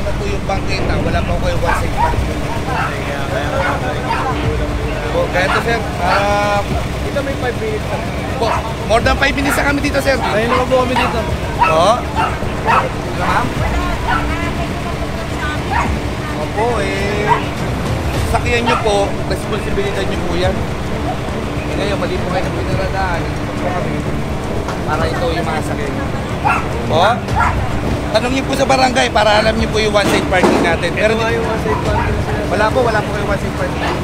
pa po yung bangketa, wala pa po kayo one side parking. Kaya ito sir, Dito may 5 minutes na. more than 5 minutes na kami dito sir. Ayun naman po kami dito. Oo. Ma'am? Opo, sakyan nyo po, responsibilidad nyo po yan. Ngayon, mali po kayo ng pinaradaan. Ito po kami. Para ito yung mga sakyan. O? Tanong nyo po sa barangay para alam nyo po yung one side parking natin. Pero Yung one side parking na sila. wala po yung one side parking.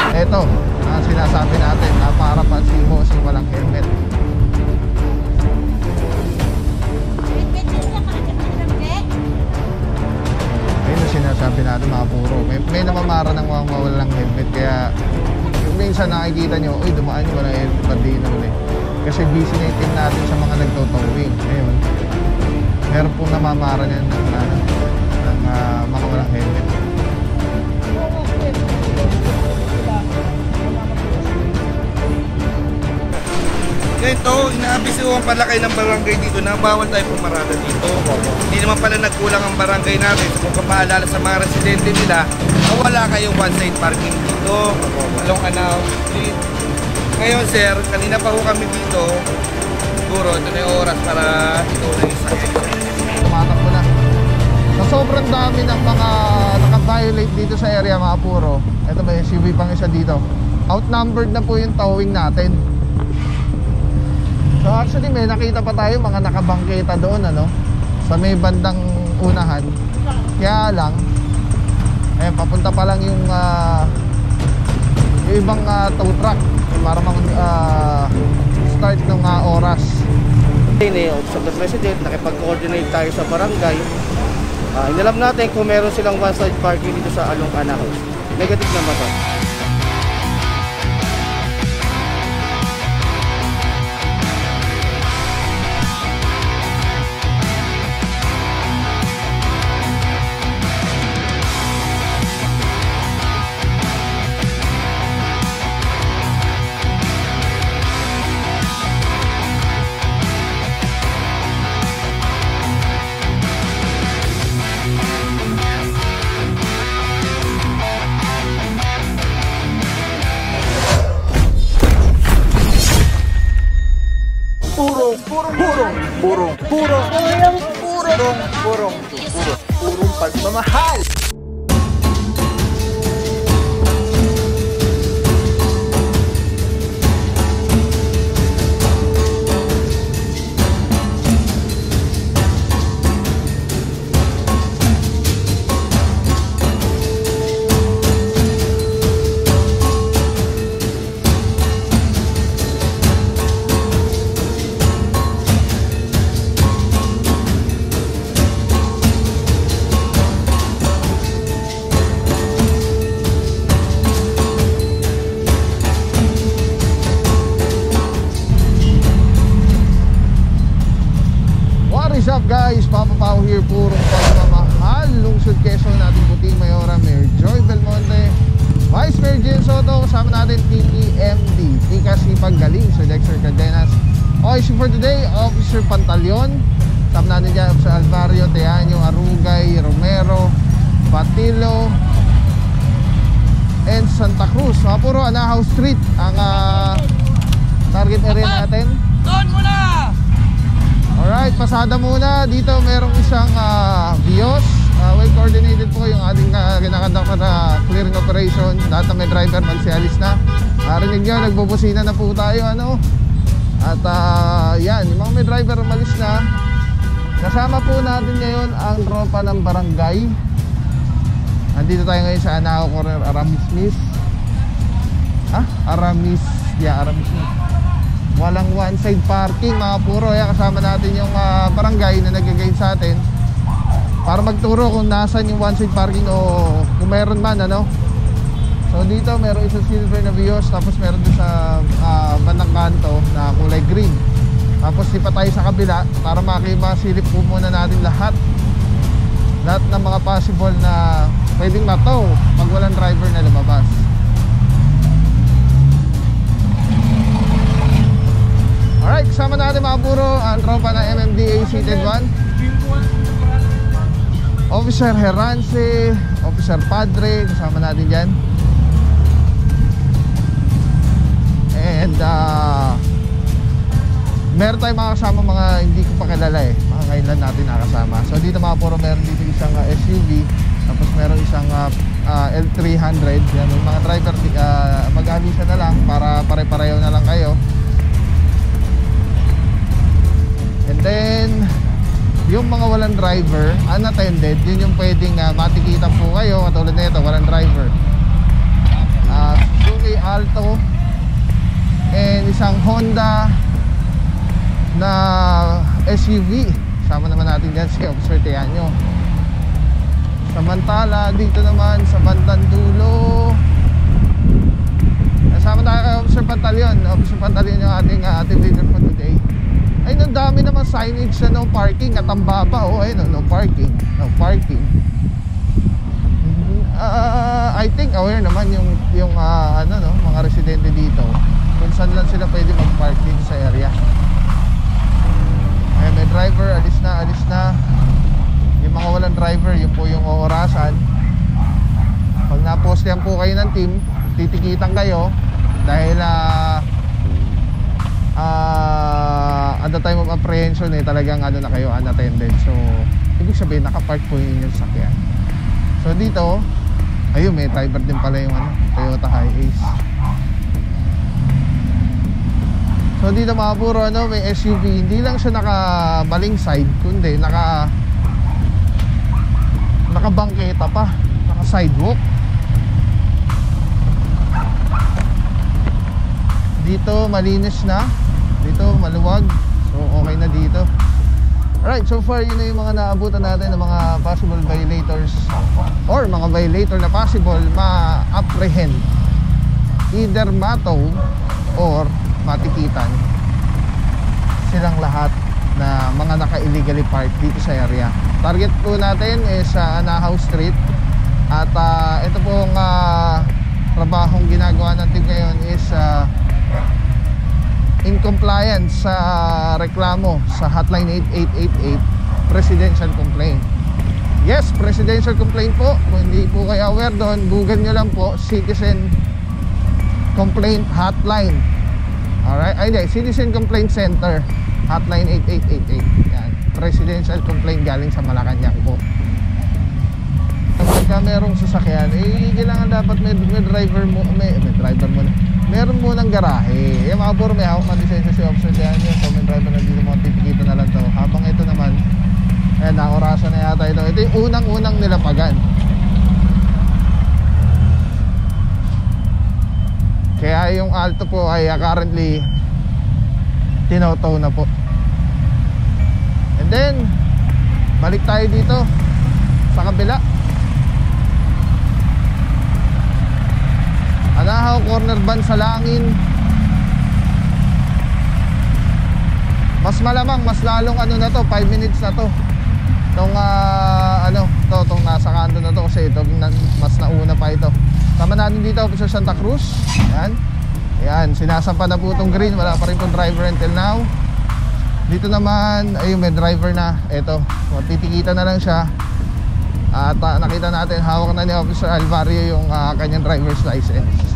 Ito, ang sinasabi natin na para pansin mo si walang helmet. Ayun ang sinasabi natin mga puro. May namamara ng mga walang helmet. Kaya yung minsan nakikita nyo, uy, dumaan yung walang helmet, pati na ulit. Kasi busy na yung team natin sa mga nagtotowing. Ngayon, meron pong namamara niyan ng mga walang helmet. Ganito, inaabisuhan pala kayo ng barangay dito na bawal tayo pumarada dito. Hindi naman pala nagkulang ang barangay natin. Kung kapaalala sa mga residente nila, wala kayong one side parking dito. Along Anao Street. Ngayon sir, kanina pa ho kami dito. Siguro, ito na yung oras para ito na yung sakit. Tumatakbo na. Sa sobrang dami ng mga naka-violate dito sa area mga puro. Ito ba yung SUV pang isa dito. Outnumbered na po yung towing natin. So actually may nakita pa tayo mga nakabangketa doon sa may bandang unahan. Kaya lang papunta pa lang yung ibang tow truck para start ng oras. Office of the President, nakipag-coordinate tayo sa barangay. Inalam natin kung meron silang one side parking dito sa Along Anao. Negative naman to. Purong pagmamahal. What's up guys? Papa Pao here, purong pagmamahal. Lungsod Quezon, natin puting Mayora, Mayor Joy Belmonte, Vice Mayor Jen Soto, kasama natin PPMD, Tika Sipag Galing, Sir Dexter Cardenas. Okay, so for today, Officer Pantaleon, kasama natin dyan sa Alvario, Teaño, Arugay, Romero, Patilo, and Santa Cruz. Mga puro Anahaw Street ang target area natin. Doon muna! Alright, pasada muna. Dito merong isang Vios. Well coordinated po yung ating kinakandak na clearing operation. Lahat na may driver magsialis na. Rinig nyo, nagbubusina na po tayo At yan, yung mga may driver umalis na. Kasama po natin ngayon ang tropa ng barangay. Andito tayo ngayon sa Anao Corner, Aramis Miss. Aramis Miss. Walang one side parking mga puro. Kasama natin yung barangay na nag-guide sa atin para magturo kung nasan yung one side parking o kung meron man So dito meron isang silver na Vios, tapos meron din sa bandang kanto na kulay green. Tapos lipat tayo sa kabila para masilip po muna natin lahat ng mga possible na pwedeng mataw pag walang driver na lumabas. Alright, kasama natin mga puro ang tropa ng MMDA Seated 1. Officer Herance, Officer Padre, kasama natin dyan. And meron tayong mga kasama mga hindi ko pa kilala eh. Mga ngayon lang natin nakasama. So dito mga puro meron dito isang SUV. Tapos meron isang L300. Yan, yung mga driver mag-alisa na lang para pare-pareho na lang kayo. And then yung mga walang driver, unattended, yun yung pwedeng matikitan po kayo. Katulad na ito, walang driver. Suzuki Alto and isang Honda na SUV. Sama naman natin dyan si Officer Teanyo. Samantala dito naman sa bandang dulo, kasama tayo kay Officer Pantaleon. Officer Pantaleon yung ating leader for today. Ay, ang dami naman signage sa no parking at ang baba. Oh, ayun, no parking, no parking. I think aware naman yung mga residente dito kung saan lang sila pwede mag-park dito sa area. Ay, may driver, alis na. Yung mga walang driver, yun po yung oorasan. Pag napostehan po kayo ng team, titikitan kayo dahil at the time of apprehension talagang na kayo unattended. So ibig sabihin nakapark po yung inyong sakyan. So dito, ayun, may driver din pala yung Toyota Hiace. So dito mga puro may SUV. Hindi lang siya nakabaling side, kundi nakabangketa pa, naka sidewalk. Dito malinis na, dito maluwag. So okay na dito. Alright, so far yun na yung mga naabutan natin ng mga possible violators or mga violator na possible ma-apprehend, either matow or matikitan. Silang lahat na mga naka-illegally parked dito sa area. Target po natin is sa Anahaw Street. At ito pong trabahong ginagawa ng team ngayon is in compliance sa reklamo sa hotline 8888 presidential complaint. Yes, presidential complaint po. Kung hindi po kayo aware doon, google nyo lang po Citizen Complaint Hotline. Alright, ay hindi, Citizen Complaint Center hotline 8888. Yan, presidential complaint galing sa Malacanang po. Kapag merong sasakyan, kailangan dapat may driver mo, may driver mo na. Meron mo ng garahe. Yung mga puro may hawak na lisensya si Officer Teanyo. So may driver na dito mo, titikita na lang to. Habang ito naman, naorasan na yata ito. Ito yung unang-unang nilapagan. Kaya yung Alto po ay currently tinotow na po. And then balik tayo dito sa kabila. Anahaw corner ban sa Langin. Mas malamang, mas lalong na to, 5 minutes na to. Itong itong nasa kanto na to kasi ito mas nauna pa ito. Tama natin dito, Officer Santa Cruz. Ayan, sinasampa na po itong green. Wala pa rin itong driver until now. Dito naman, ayun, may driver na. Ito, titikita na lang siya. At nakita natin, hawak na ni Officer Alvario yung kanyang driver's license.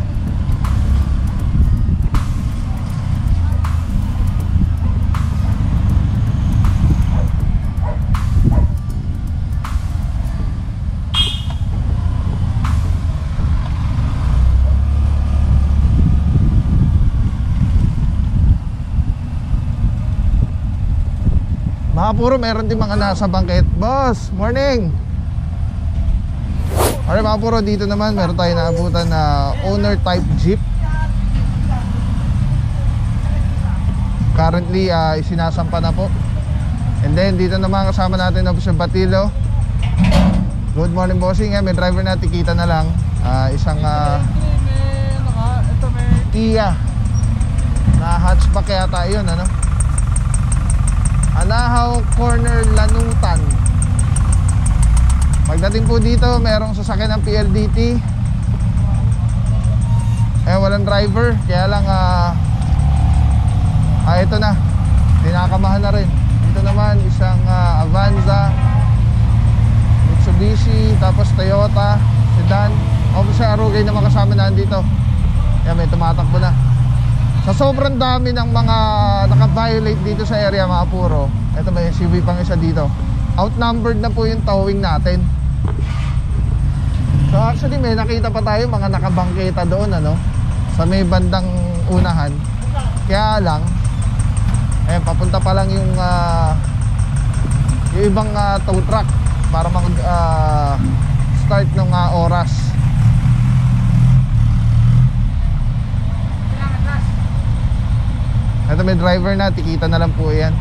Mga puro, meron din mga nasa bangket. Boss, morning! Alright mga puro, dito naman meron tayo naabutan na owner type jeep. Currently, isinasampa na po. And then dito naman kasama natin Officer Batilo. Good morning bossing. May driver na, tikita na lang. Isang Kia na hatchback yata yun, Anahaw Corner Lanutan. Pagdating po dito, merong sasakyan ng PLDT. Walang driver. Kaya lang ito na, dinakamahan na rin. Dito naman isang Avanza, Mitsubishi, tapos Toyota, sedan. Obviously, Arugay na kasama na dito. Yan, may tumatakbo na. Sa sobrang dami ng mga naka-violate dito sa area, mga puro. Ito may SUV pang isa dito. Outnumbered na po yung towing natin. So actually may nakita pa tayo mga nakabangketa doon, ano, sa may bandang unahan. Kaya lang papunta pa lang yung ibang tow truck para mag start ng oras. Ito may driver na, tikita na lang po yan.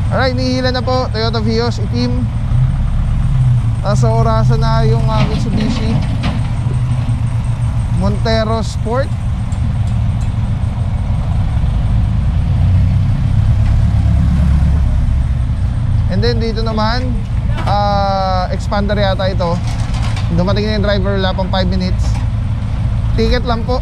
Alright, nihila na po Toyota Vios itim. Sa orasan na yung Mitsubishi Montero Sport. And then dito naman Expander yata ito. Dumating na yung driver, wala pang 5 minutes. Ticket lang po.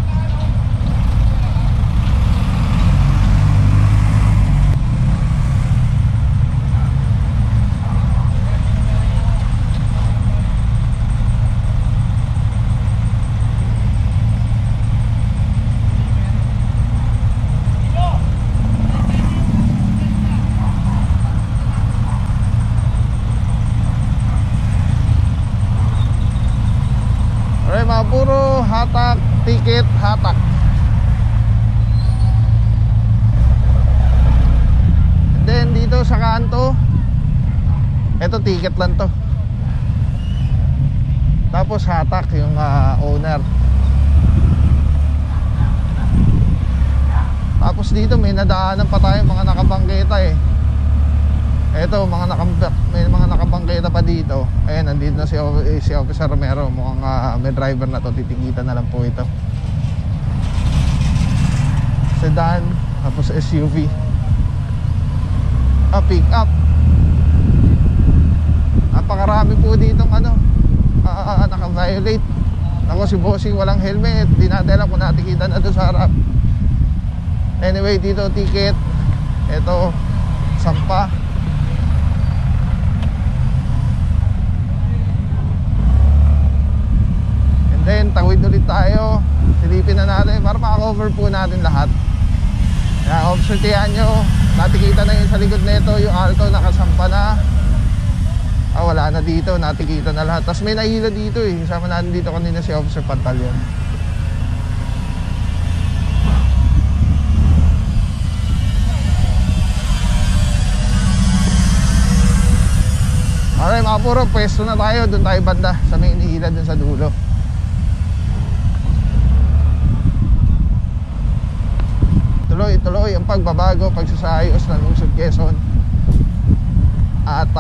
Puro hatak, ticket, hatak. And then dito sa kanto, eto ticket lang to. Tapos hatak yung owner. Tapos dito may nadaanan pa tayo mga nakabangketa eh. Eto may mga nakabangketa pa dito. Ayan, nandito na si Officer Romero. Mukhang may driver na to. Titikitan na lang po ito. Sedan, tapos SUV. Pick up. Napakarami po ditong naka-violate. Ako si Bossing walang helmet. Di natin alam kung natikitan na doon sa harap. Anyway, dito ticket. Ito, sampa. Then tawid ulit tayo. Silipin na natin para maka-cover po natin lahat. Kaya obsertihan nyo, natikita na yun sa likod nito. Yung Alto nakasampa na. Wala na dito, natikita na lahat. Tapos may nahila dito eh. Kasama natin dito kanina si Officer Pantalyon. Alright mga puro, pwesto na tayo. Doon tayo banda sa may inihila dun sa dulo. Tuloy ang pagbabago, pagsasayos ng lungsod Quezon. At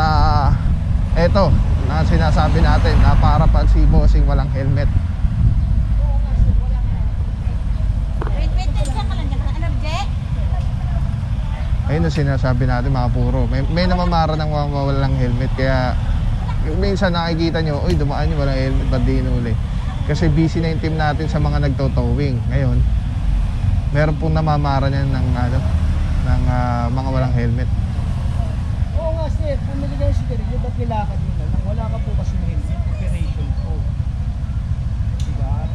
eto na sinasabi natin na para pa si Bossing walang helmet. Ayun ang sinasabi natin mga puro. May namamara ng walang helmet. Kaya minsan nakikita nyo, uy dumaan nyo walang helmet, ba't di inuli? Kasi busy na yung team natin sa mga nagtotowing. Ngayon meron pong namamara niyan ng mga walang helmet. Oo nga sir, kung nilagay si Derek, ba't nilakad nyo na lang? Wala ka po kasi ng helmet, operation po. Diba?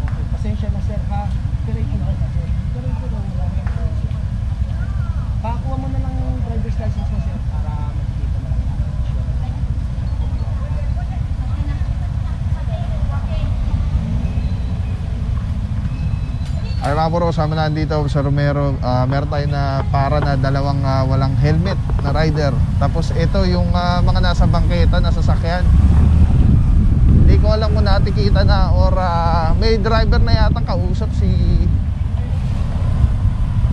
Okay, pasensya na sir ha. Operation ko na sir. Operation ko wala ka operation. Pakuha mo na lang yung driver's license mo sir para makikita mo lang natin. Ay mga puro, kasama na dito sa Romero. Meron tayo na para na dalawang walang helmet na rider. Tapos ito yung mga nasa bangketa, nasa sasakyan. Hindi ko alam kung natikita na or may driver na yata kausap si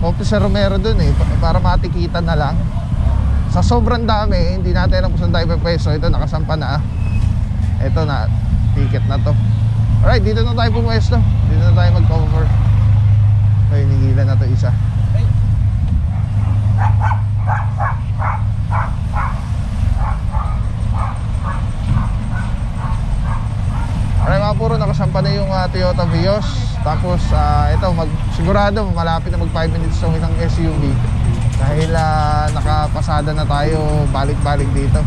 Officer Romero dun eh, para matikita na lang. Sa sobrang dami, hindi natin alam kung saan tayo pwesto. Ito nakasampa na. Ito na, ticket na to. Alright, dito na tayo pumwesto. Dito na tayo mag-cover. Okay, hinigilan na to isa. Alright mga puro, nakasampa na yung Toyota Vios. Tapos ito, sigurado malapit na mag 5 minutes sa ng SUV. Dahil nakapasada na tayo balik-balik dito.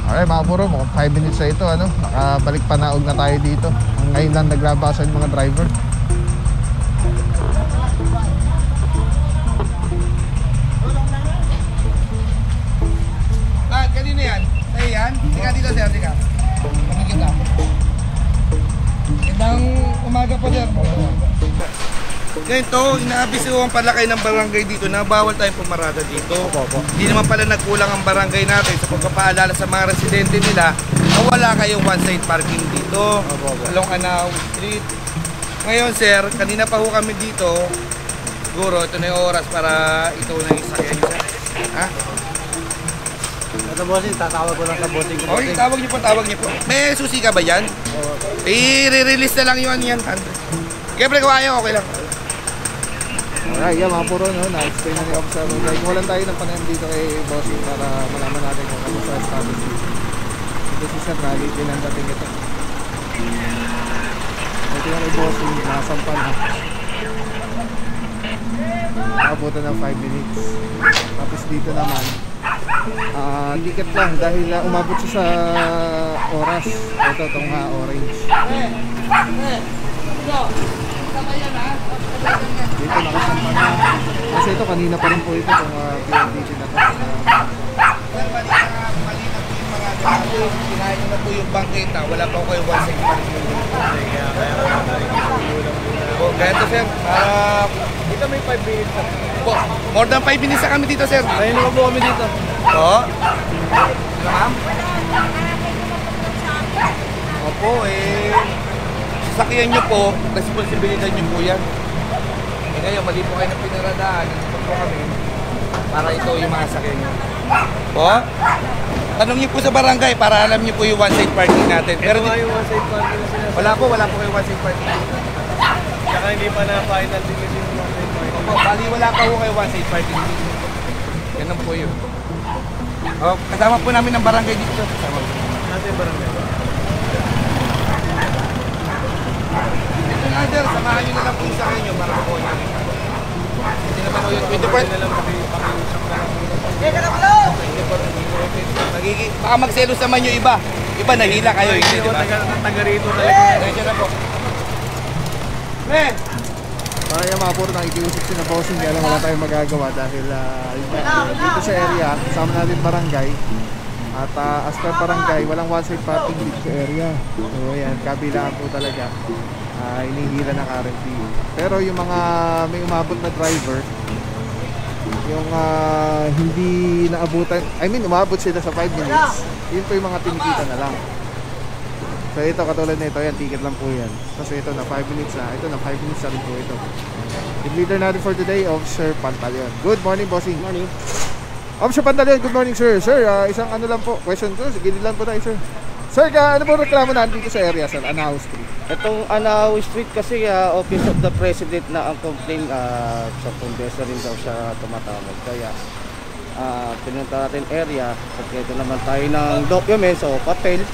Okay mga buro, 5 minutes na ito, nakabalik panaog na tayo dito. Ngayon lang naglabasa yung mga driver. Kanina yan? Sa'yo yan? Tika dito sir, tika. Pamigil ka. Magandang umaga po sir. Ganito, inaabisuhan pala kayo ng barangay dito na bawal tayong pumarada dito. Hindi naman pala nagkulang ang barangay natin sa pagpapaalala sa mga residente nila na wala kayong one-side parking dito along Anahaw Street. Ngayon sir, kanina pa ho kami dito. Siguro ito na yung oras para ito na yung sakyan niyo sir. Ha? Ito bossing, tatawag ko lang sa bossing ko. Okay, tawag niyo po, tawag niyo po. May susi ka ba yan? I-release na lang yung yan, 100. Kaya pre, kawayo, okay lang. Alright, yeah mga puro, na-explain na ni Officer Rugay. Walang tayo ng panayam dito kay bossing para malaman natin kung kamusta ang status dito. Ito si Sir Rally, pinandating ito. Ito yung kay bossing, nasampan ha. Nakabutan ng 5 minutes. Tapos dito naman, ticket lang dahil umabot siya sa oras. Ito, itong orange. Dito nakasampan na. Kasi ito, kanina pa rin po ito itong PNDT na ito. Sir, mali na po yung mga dito. Kinahin nyo na po yung bangketa. Wala pa ko yung one-side parking. Kaya ito sir, Dito may 5 minutes na. more than 5 minutes na kami dito sir. Ayun naman po kami dito. Oo. Ano ma'am? Opo sasakyan nyo po, responsibilidad nyo po yan. Ngayon, mali po kayo ng pinaradaan. Ito po kami para ito yung mga sakyan nyo. Po? Tanong nyo po sa barangay para alam nyo po yung one-side parking natin. Pero yung one-side parking na sinasabi. wala po kayong one-side parking. Saka hindi pa na-final din kasi yung one-side parking. Opo, bali wala pa po kayo one-side parking dito. Ganun po yun. Kasama po namin ng barangay dito. Kasama po. Natin barangay. Ito nga sir, samahan nyo na lang po sa inyo para po namin. Hindi naman po yun. 24 na lang pakiusap na lang. Baka magselos naman yung iba. Iba nahila kayo, hindi di ba? Taga rito talaga. Diyan na po. Men! Para yung mga puro nakikiusap si na bossing, kaya lang wala tayong magagawa dahil dito sa area, kasama natin barangay. At as per barangay, walang one-side parking dito sa area. So ayan, kabilaan po talaga. Inihila ng RMP. Pero yung mga may umabot na driver, yung hindi naabutan, umabot sila sa 5 minutes, yun po yung mga tinikita na lang. So ito, katulad nito, yan, ticket lang po yan. Kasi ito na 5 minutes na, ito na 5 minutes na rin po ito. Team leader natin for today, Officer Pantaleon. Good morning, bossing. Good morning. Officer Pantaleon, good morning sir. Sir, isang lang po, question ko, sige lang po tayo sir. Sir, ano po reklamo natin dito sa area, sir, Anahaw Street? Itong Anahaw Street kasi Office of the President na ang complaint sa Congress rin daw siya tumatawag. Kaya pinunta natin area, pagkita naman tayo ng documents o papel.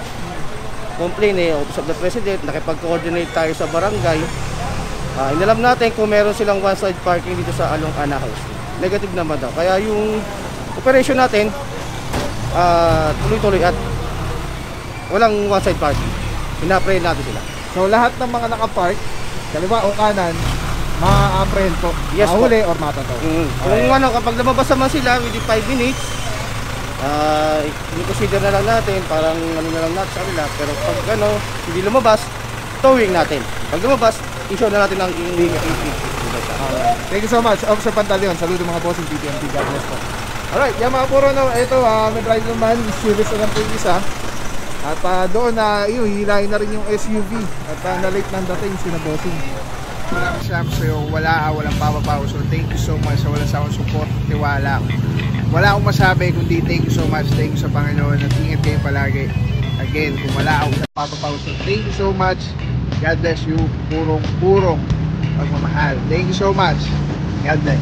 Complaint Office of the President, nakipag-coordinate tayo sa barangay. Inalam natin kung meron silang one-side parking dito sa along Anahaw Street. Negative naman daw. Kaya yung operation natin tuloy-tuloy at walang one-side parking. Pina-pray natin sila. So lahat ng mga nakapark, kaliwa o kanan, ma-apprehend po. Yes, mahuli or matataw. Kung kapag lumabas naman sila within 5 minutes, i-consider na lang natin, parang na lang natin sa kanila. Pero pag hindi lumabas, towing natin. Pag lumabas, i-show na natin ang Thank you so much, Officer Pantaleon. Saludo mga bossing PTMT. God bless po. Alright, yung mga puro ito, may drive naman, serious na lang po yung isa. At doon hilahin na rin yung SUV. At na-late ng dating sina bossing. Maraming salamat sa'yo. Walang papapaw. So thank you so much sa walang sawang support, tiwala. Wala akong masabi kundi thank you so much. Thank you sa Panginoon at ingat kayo palagi. Again, kung wala akong papapaw. So thank you so much. God bless you. Purong pagmamahal. Thank you so much. God bless.